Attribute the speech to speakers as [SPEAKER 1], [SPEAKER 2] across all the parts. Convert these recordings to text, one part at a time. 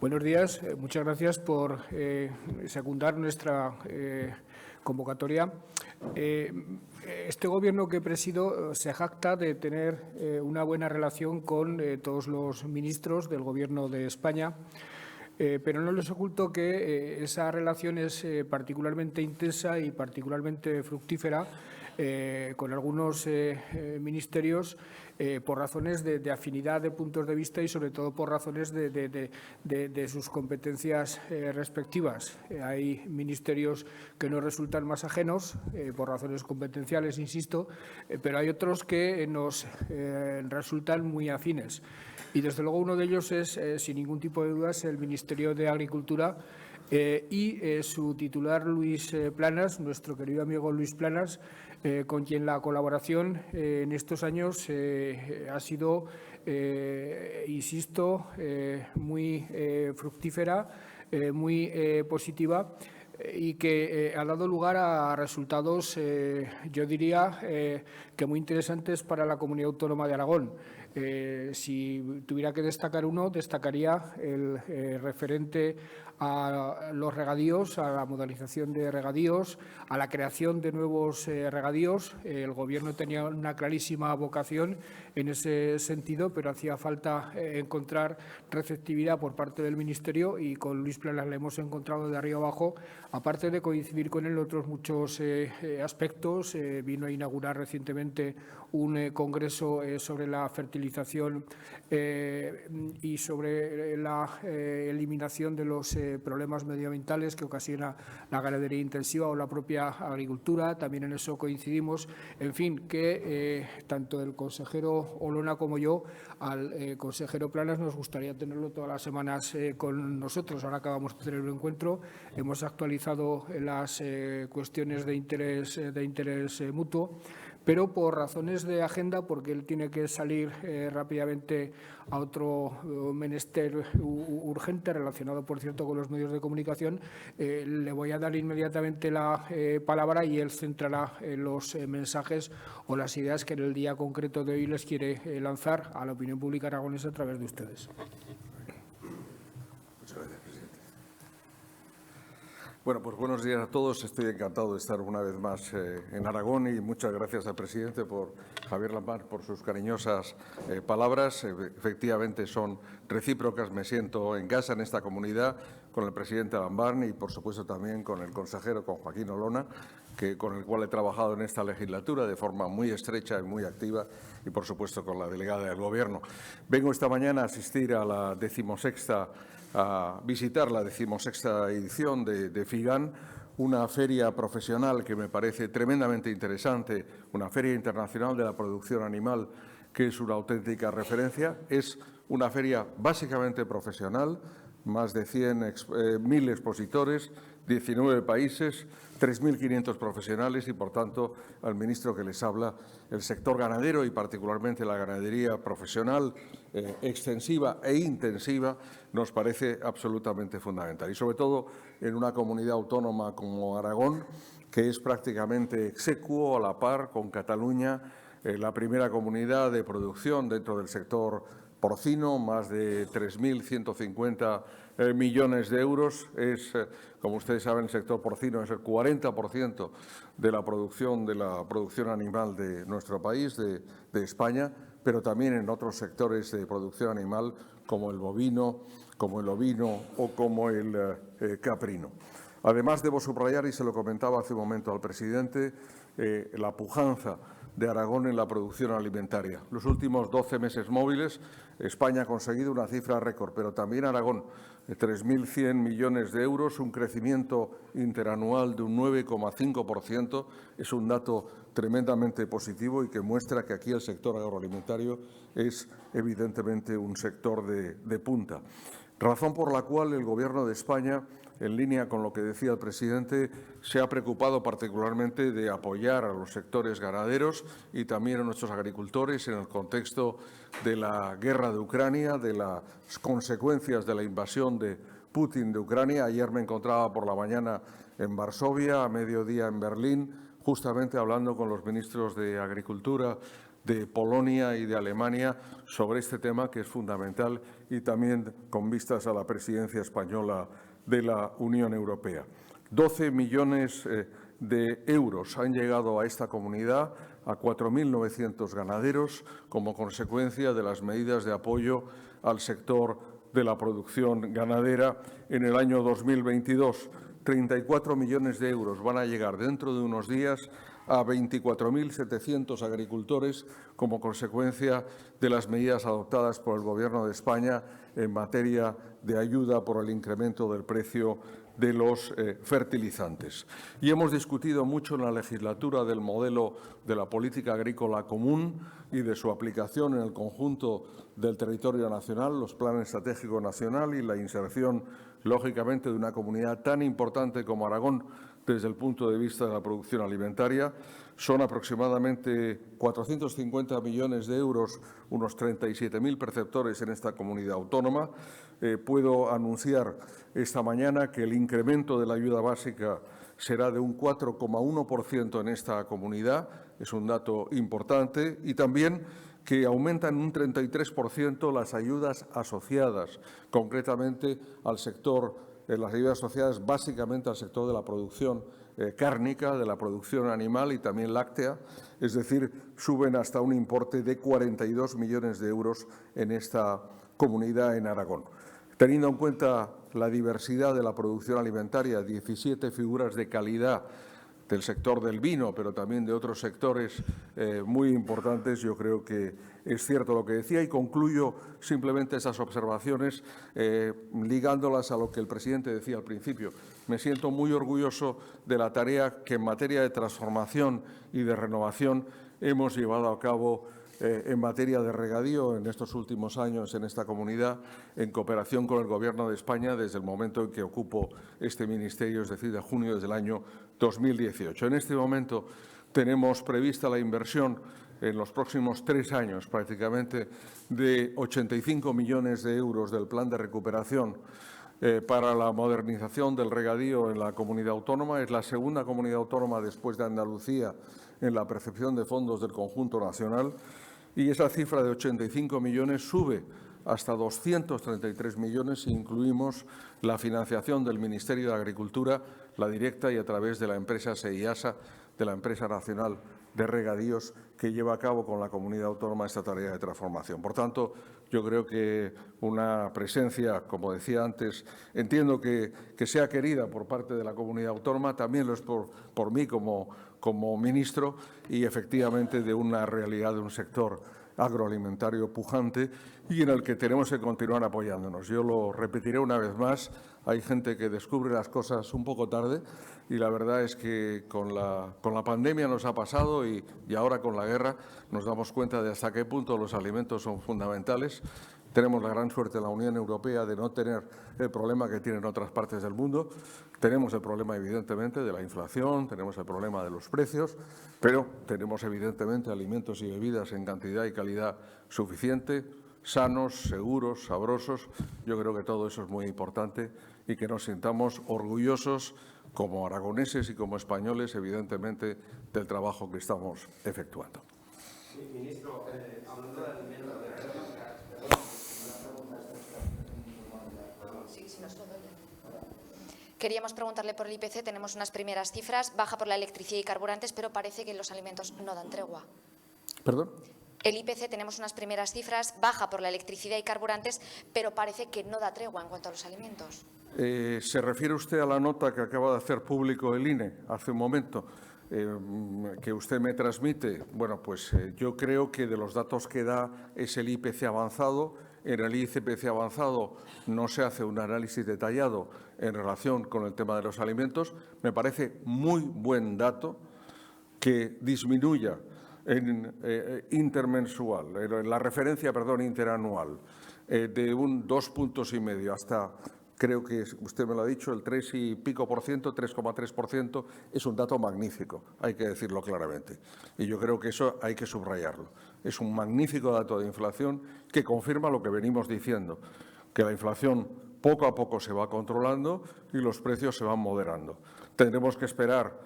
[SPEAKER 1] Buenos días. Muchas gracias por secundar nuestra convocatoria. Este Gobierno que presido se jacta de tener una buena relación con todos los ministros del Gobierno de España, pero no les oculto que esa relación es particularmente intensa y particularmente fructífera con algunos ministerios por razones de afinidad de puntos de vista y sobre todo por razones de sus competencias respectivas. Hay ministerios que nos resultan más ajenos por razones competenciales, insisto, pero hay otros que nos resultan muy afines. Y desde luego uno de ellos es, sin ningún tipo de dudas, el Ministerio de Agricultura y su titular Luis Planas, nuestro querido amigo Luis Planas, con quien la colaboración en estos años ha sido, insisto, muy fructífera, muy positiva y que ha dado lugar a resultados, yo diría, que muy interesantes para la Comunidad Autónoma de Aragón. Si tuviera que destacar uno, destacaría el referente a los regadíos, a la modernización de regadíos, a la creación de nuevos regadíos. El Gobierno tenía una clarísima vocación en ese sentido, pero hacía falta encontrar receptividad por parte del Ministerio y con Luis Planas la hemos encontrado de arriba abajo, aparte de coincidir con él en otros muchos aspectos. Vino a inaugurar recientemente un congreso sobre la fertilización y sobre la eliminación de los problemas medioambientales que ocasiona la ganadería intensiva o la propia agricultura. También en eso coincidimos. En fin, que tanto el consejero Olona como yo, al consejero Planas, nos gustaría tenerlo todas las semanas con nosotros. Ahora acabamos de tener un encuentro, hemos actualizado las cuestiones de interés mutuo, pero por razones de agenda, porque él tiene que salir rápidamente a otro menester urgente, relacionado, por cierto, con los medios de comunicación, le voy a dar inmediatamente la palabra y él centrará los mensajes o las ideas que en el día concreto de hoy les quiere lanzar a la opinión pública aragonesa a través de ustedes.
[SPEAKER 2] Muchas gracias, presidente. Bueno, pues buenos días a todos. Estoy encantado de estar una vez más en Aragón y muchas gracias al presidente, Javier Lamar, por sus cariñosas palabras. Efectivamente son recíprocas. Me siento en casa en esta comunidad con el presidente Lambarne y, por supuesto, también con el consejero, con Joaquín Olona, con el cual he trabajado en esta legislatura de forma muy estrecha y muy activa, y, por supuesto, con la delegada del Gobierno. Vengo esta mañana a asistir a la a visitar la 16ª edición de FIGAN, una feria profesional que me parece tremendamente interesante, una feria internacional de la producción animal que es una auténtica referencia. Es una feria básicamente profesional, más de 1.000 expositores, 19 países, 3.500 profesionales y, por tanto, al ministro que les habla, el sector ganadero y particularmente la ganadería profesional, extensiva e intensiva, nos parece absolutamente fundamental. Y, sobre todo, en una comunidad autónoma como Aragón, que es prácticamente exequo a la par con Cataluña, la primera comunidad de producción dentro del sector porcino, más de 3.150 millones de euros. Como ustedes saben, el sector porcino es el 40% de la producción animal de nuestro país, de España, pero también en otros sectores de producción animal como el bovino, como el ovino o como el caprino. Además, debo subrayar, y se lo comentaba hace un momento al presidente, la pujanza de Aragón en la producción alimentaria. Los últimos 12 meses móviles, España ha conseguido una cifra récord, pero también Aragón, 3.100 millones de euros, un crecimiento interanual de un 9,5%. Es un dato tremendamente positivo y que muestra que aquí el sector agroalimentario es evidentemente un sector de punta. Razón por la cual el Gobierno de España, en línea con lo que decía el presidente, se ha preocupado particularmente de apoyar a los sectores ganaderos y también a nuestros agricultores en el contexto de la guerra de Ucrania, de las consecuencias de la invasión de Putin de Ucrania. Ayer me encontraba por la mañana en Varsovia, a mediodía en Berlín, justamente hablando con los ministros de Agricultura de Polonia y de Alemania sobre este tema, que es fundamental, y también con vistas a la presidencia española de la Unión Europea. 12 millones de euros han llegado a esta comunidad, a 4.900 ganaderos, como consecuencia de las medidas de apoyo al sector de la producción ganadera en el año 2022. 34 millones de euros van a llegar dentro de unos días a 24.700 agricultores como consecuencia de las medidas adoptadas por el Gobierno de España en materia de ayuda por el incremento del precio de los fertilizantes. Y hemos discutido mucho en la legislatura del modelo de la política agrícola común y de su aplicación en el conjunto del territorio nacional, los planes estratégicos nacional y la inserción, lógicamente, de una comunidad tan importante como Aragón desde el punto de vista de la producción alimentaria. Son aproximadamente 450 millones de euros, unos 37.000 perceptores en esta comunidad autónoma. Puedo anunciar esta mañana que el incremento de la ayuda básica será de un 4,1% en esta comunidad, es un dato importante, y también que aumentan un 33% las ayudas asociadas, concretamente al sector, las ayudas asociadas básicamente al sector de la producción cárnica, de la producción animal y también láctea, es decir, suben hasta un importe de 42 millones de euros en esta comunidad en Aragón. Teniendo en cuenta la diversidad de la producción alimentaria, 17 figuras de calidad del sector del vino, pero también de otros sectores muy importantes, yo creo que es cierto lo que decía, y concluyo simplemente esas observaciones ligándolas a lo que el presidente decía al principio. Me siento muy orgulloso de la tarea que en materia de transformación y de renovación hemos llevado a cabo en materia de regadío en estos últimos años en esta comunidad, en cooperación con el Gobierno de España desde el momento en que ocupo este ministerio, es decir, de junio del año 2018. En este momento tenemos prevista la inversión en los próximos 3 años prácticamente de 85 millones de euros del plan de recuperación para la modernización del regadío en la comunidad autónoma. Es la segunda comunidad autónoma después de Andalucía en la percepción de fondos del conjunto nacional, y esa cifra de 85 millones sube hasta 233 millones si incluimos la financiación del Ministerio de Agricultura, la directa y a través de la empresa SEIASA, de la Empresa Nacional de Regadíos, que lleva a cabo con la comunidad autónoma esta tarea de transformación. Por tanto, yo creo que una presencia, como decía antes, entiendo que sea querida por parte de la comunidad autónoma, también lo es por mí como ministro, y efectivamente de una realidad de un sector agroalimentario pujante y en el que tenemos que continuar apoyándonos. Yo lo repetiré una vez más, hay gente que descubre las cosas un poco tarde y la verdad es que con la pandemia nos ha pasado y ahora con la guerra nos damos cuenta de hasta qué punto los alimentos son fundamentales. Tenemos la gran suerte en la Unión Europea de no tener el problema que tienen otras partes del mundo. Tenemos el problema, evidentemente, de la inflación, tenemos el problema de los precios, pero tenemos, evidentemente, alimentos y bebidas en cantidad y calidad suficiente, sanos, seguros, sabrosos. Yo creo que todo eso es muy importante y que nos sintamos orgullosos como aragoneses y como españoles, evidentemente, del trabajo que estamos efectuando.
[SPEAKER 3] Ministro, hablando de alimentos,
[SPEAKER 4] queríamos preguntarle por el IPC. Tenemos unas primeras cifras, baja por la electricidad y carburantes, pero parece que los alimentos no dan tregua.
[SPEAKER 2] ¿Perdón?
[SPEAKER 4] El IPC, tenemos unas primeras cifras, baja por la electricidad y carburantes, pero parece que no da tregua en cuanto a los alimentos.
[SPEAKER 2] ¿Se refiere usted a la nota que acaba de hacer público el INE hace un momento, que usted me transmite? Bueno, pues yo creo que de los datos que da es el IPC avanzado. En el IPC avanzado no se hace un análisis detallado en relación con el tema de los alimentos. Me parece muy buen dato que disminuya en intermensual, en la referencia, interanual, de un 2,5 puntos hasta, creo que usted me lo ha dicho, el 3 y pico por ciento, 3,3%, es un dato magnífico, hay que decirlo claramente. Y yo creo que eso hay que subrayarlo. Es un magnífico dato de inflación que confirma lo que venimos diciendo, que la inflación poco a poco se va controlando y los precios se van moderando. Tendremos que esperar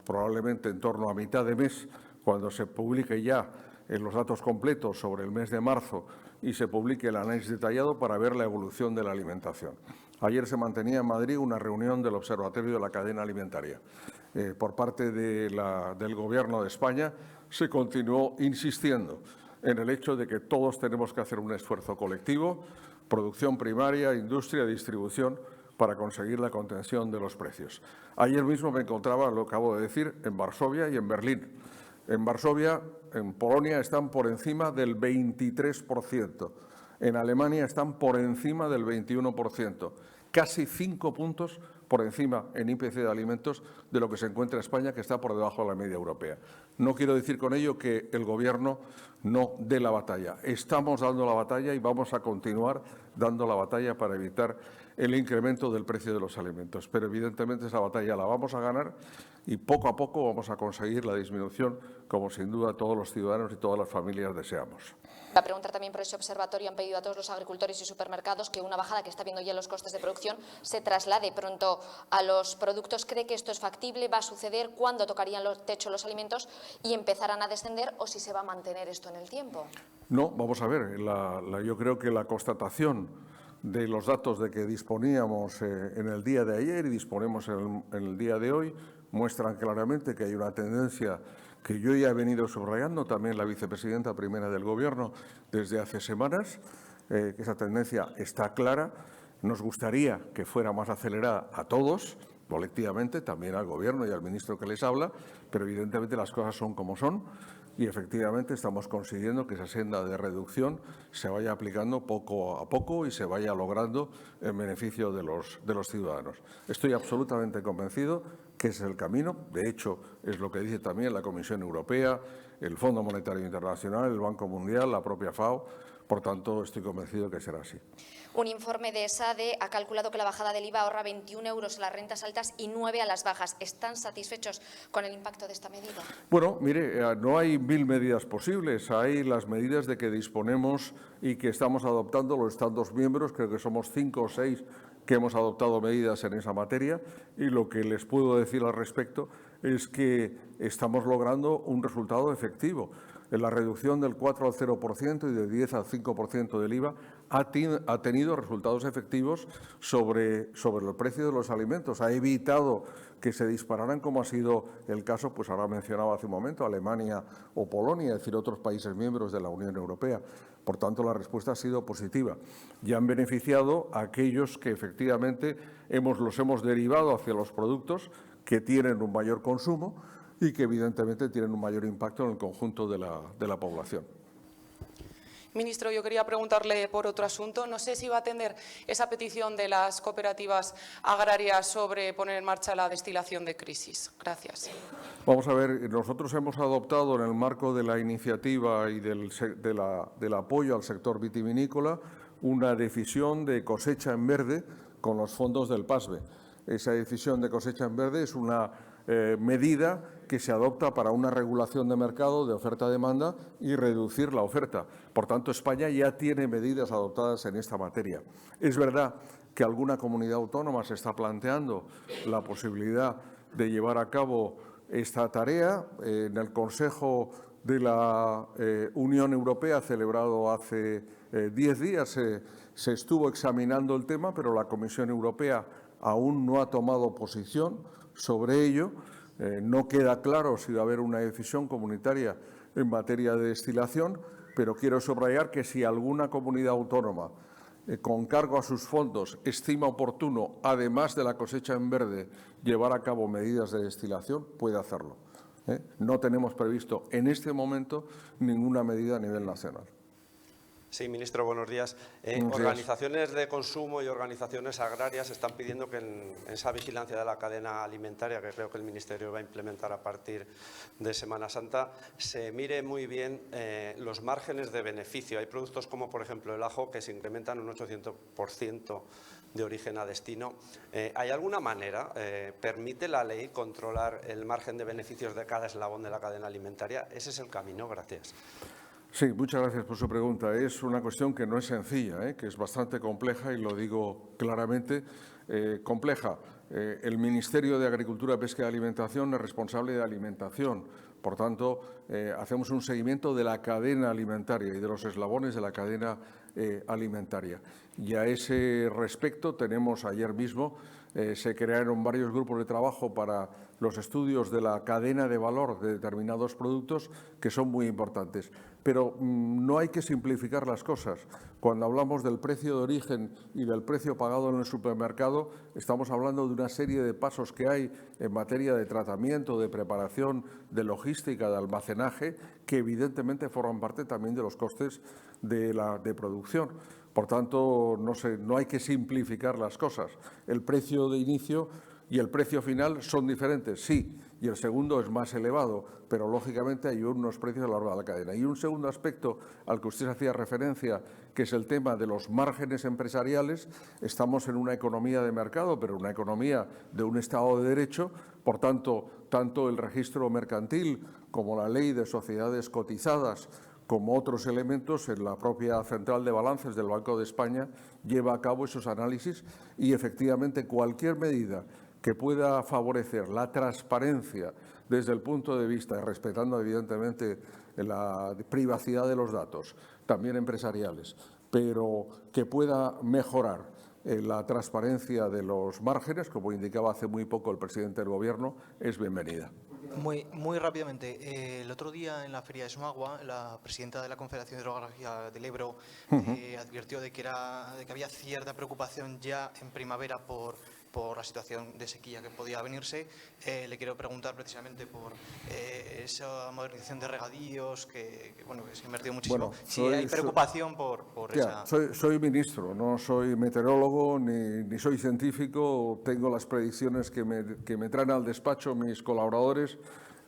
[SPEAKER 2] probablemente en torno a mitad de mes, cuando se publique ya los datos completos sobre el mes de marzo y se publique el análisis detallado para ver la evolución de la alimentación. Ayer se mantenía en Madrid una reunión del Observatorio de la Cadena Alimentaria. Por parte del Gobierno de España se continuó insistiendo en el hecho de que todos tenemos que hacer un esfuerzo colectivo, producción primaria, industria, distribución, para conseguir la contención de los precios. Ayer mismo me encontraba, lo acabo de decir, en Varsovia y en Berlín. En Varsovia, en Polonia, están por encima del 23%. En Alemania están por encima del 21%. Casi 5 puntos por encima en IPC de alimentos de lo que se encuentra en España, que está por debajo de la media europea. No quiero decir con ello que el Gobierno no dé la batalla. Estamos dando la batalla y vamos a continuar dando la batalla para evitar el incremento del precio de los alimentos. Pero evidentemente esa batalla la vamos a ganar y poco a poco vamos a conseguir la disminución, como sin duda todos los ciudadanos y todas las familias deseamos.
[SPEAKER 4] Va a preguntar también por ese observatorio. Han pedido a todos los agricultores y supermercados que una bajada que está viendo ya en los costes de producción se traslade pronto a los productos. ¿Cree que esto es factible? ¿Va a suceder? ¿Cuándo tocarían los techo los alimentos y empezarán a descender o si se va a mantener esto en el tiempo?
[SPEAKER 2] No, vamos a ver. Yo creo que la constatación de los datos de que disponíamos en el día de ayer y disponemos en el día de hoy muestran claramente que hay una tendencia que yo ya he venido subrayando, también la vicepresidenta primera del Gobierno, desde hace semanas, que esa tendencia está clara. Nos gustaría que fuera más acelerada a todos, colectivamente, también al Gobierno y al ministro que les habla, pero evidentemente las cosas son como son y efectivamente estamos consiguiendo que esa senda de reducción se vaya aplicando poco a poco y se vaya logrando en beneficio de los ciudadanos. Estoy absolutamente convencido que ese es el camino. De hecho, es lo que dice también la Comisión Europea, el Fondo Monetario Internacional, el Banco Mundial, la propia FAO. Por tanto, estoy convencido que será así.
[SPEAKER 4] Un informe de ESADE ha calculado que la bajada del IVA ahorra 21 euros a las rentas altas y 9 a las bajas. ¿Están satisfechos con el impacto de esta medida?
[SPEAKER 2] Bueno, mire, no hay 1000 medidas posibles. Hay las medidas de que disponemos y que estamos adoptando los Estados miembros. Creo que somos 5 o 6 que hemos adoptado medidas en esa materia y lo que les puedo decir al respecto es que estamos logrando un resultado efectivo. La reducción del 4 al 0% y del 10 al 5% del IVA ha tenido resultados efectivos sobre el precio de los alimentos. Ha evitado que se dispararan, como ha sido el caso, pues ahora mencionaba hace un momento, Alemania o Polonia, es decir, otros países miembros de la Unión Europea. Por tanto, la respuesta ha sido positiva y han beneficiado a aquellos que efectivamente los hemos derivado hacia los productos que tienen un mayor consumo y que evidentemente tienen un mayor impacto en el conjunto de la población.
[SPEAKER 5] Ministro, yo quería preguntarle por otro asunto. No sé si va a atender esa petición de las cooperativas agrarias sobre poner en marcha la destilación de crisis. Gracias.
[SPEAKER 2] Vamos a ver, nosotros hemos adoptado en el marco de la iniciativa y del apoyo al sector vitivinícola una decisión de cosecha en verde con los fondos del PASBE. Esa decisión de cosecha en verde es una medida que se adopta para una regulación de mercado de oferta-demanda y reducir la oferta. Por tanto, España ya tiene medidas adoptadas en esta materia. Es verdad que alguna comunidad autónoma se está planteando la posibilidad de llevar a cabo esta tarea. En el Consejo de la Unión Europea, celebrado hace 10 días, se estuvo examinando el tema, pero la Comisión Europea aún no ha tomado posición sobre ello. No queda claro si va a haber una decisión comunitaria en materia de destilación, pero quiero subrayar que si alguna comunidad autónoma con cargo a sus fondos estima oportuno, además de la cosecha en verde, llevar a cabo medidas de destilación, puede hacerlo. No tenemos previsto en este momento ninguna medida a nivel nacional.
[SPEAKER 3] Sí, ministro, buenos días. Organizaciones de consumo y organizaciones agrarias están pidiendo que en esa vigilancia de la cadena alimentaria, que creo que el Ministerio va a implementar a partir de Semana Santa, se mire muy bien los márgenes de beneficio. Hay productos como, por ejemplo, el ajo, que se incrementan un 800% de origen a destino. ¿Hay alguna manera, permite la ley controlar el margen de beneficios de cada eslabón de la cadena alimentaria? Ese es el camino. Gracias.
[SPEAKER 2] Sí, muchas gracias por su pregunta. Es una cuestión que no es sencilla, que es bastante compleja y lo digo claramente, compleja. El Ministerio de Agricultura, Pesca y Alimentación es responsable de alimentación. Por tanto, hacemos un seguimiento de la cadena alimentaria y de los eslabones de la cadena alimentaria. Y a ese respecto tenemos ayer mismo, se crearon varios grupos de trabajo para los estudios de la cadena de valor de determinados productos que son muy importantes. Pero no hay que simplificar las cosas. Cuando hablamos del precio de origen y del precio pagado en el supermercado, estamos hablando de una serie de pasos que hay en materia de tratamiento, de preparación, de logística, de almacenaje, que evidentemente forman parte también de los costes de producción. Por tanto, no hay que simplificar las cosas. El precio de inicio y el precio final son diferentes, sí, y el segundo es más elevado, pero lógicamente hay unos precios a lo largo de la cadena. Y un segundo aspecto al que usted hacía referencia, que es el tema de los márgenes empresariales. Estamos en una economía de mercado, pero una economía de un Estado de Derecho. Por tanto, tanto el registro mercantil como la ley de sociedades cotizadas, como otros elementos, en la propia Central de Balances del Banco de España lleva a cabo esos análisis y, efectivamente, cualquier medida que pueda favorecer la transparencia desde el punto de vista, respetando evidentemente la privacidad de los datos, también empresariales, pero que pueda mejorar la transparencia de los márgenes, como indicaba hace muy poco el presidente del Gobierno, es bienvenida.
[SPEAKER 6] Muy rápidamente, el otro día en la Feria de Somagua, la presidenta de la Confederación Hidrográfica del Ebro advirtió de que había cierta preocupación ya en primavera por la situación de sequía que podía venirse. Le quiero preguntar precisamente por esa modernización de regadíos que se ha invertido muchísimo. Si hay preocupación por esa...
[SPEAKER 2] Soy ministro, no soy meteorólogo ni soy científico. Tengo las predicciones que me traen al despacho mis colaboradores.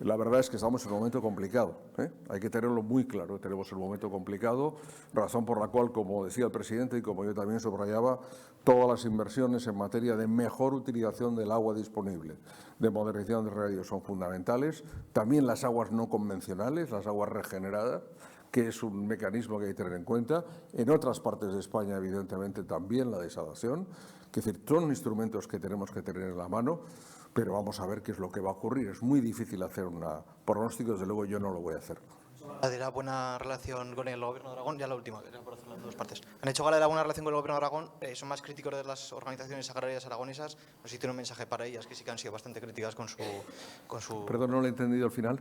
[SPEAKER 2] La verdad es que estamos en un momento complicado, ¿eh? Hay que tenerlo muy claro, tenemos un momento complicado, razón por la cual, como decía el presidente y como yo también subrayaba, todas las inversiones en materia de mejor utilización del agua disponible, de modernización de regadíos son fundamentales, también las aguas no convencionales, las aguas regeneradas, que es un mecanismo que hay que tener en cuenta. En otras partes de España, evidentemente, también la desalación, es decir, son instrumentos que tenemos que tener en la mano. Pero vamos a ver qué es lo que va a ocurrir. Es muy difícil hacer un pronóstico, desde luego yo no lo voy a hacer.
[SPEAKER 6] De la buena relación con el Gobierno de Aragón, ya la última, era por hacer las dos partes. Han hecho gala de la buena relación con el Gobierno de Aragón, son más críticos de las organizaciones agrarias aragonesas. No sé si tiene un mensaje para ellas, que sí que han sido bastante críticas con su...
[SPEAKER 2] Perdón, no lo he entendido al final.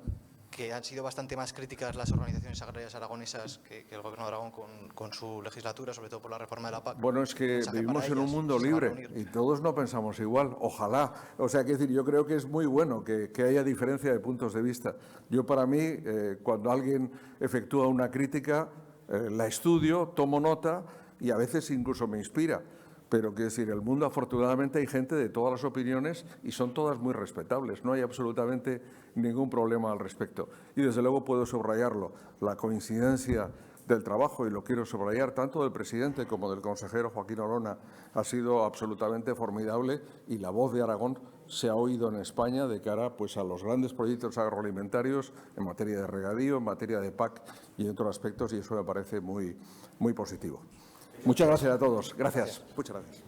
[SPEAKER 6] Que han sido bastante más críticas las organizaciones agrarias aragonesas que el Gobierno de Aragón con su legislatura, sobre todo por la reforma de la PAC.
[SPEAKER 2] Bueno, es que vivimos en un mundo libre y todos no pensamos igual, ojalá. O sea, quiero decir, yo creo que es muy bueno que haya diferencia de puntos de vista. Yo, para mí, cuando alguien efectúa una crítica, la estudio, tomo nota y a veces incluso me inspira. Pero, quiero decir, el mundo, afortunadamente, hay gente de todas las opiniones y son todas muy respetables. No hay absolutamente ningún problema al respecto. Y, desde luego, puedo subrayarlo. La coincidencia del trabajo, y lo quiero subrayar, tanto del presidente como del consejero Joaquín Olona, ha sido absolutamente formidable y la voz de Aragón se ha oído en España de cara pues, a los grandes proyectos agroalimentarios en materia de regadío, en materia de PAC y en otros aspectos, y eso me parece muy, muy positivo. Muchas gracias a todos. Gracias. Muchas gracias.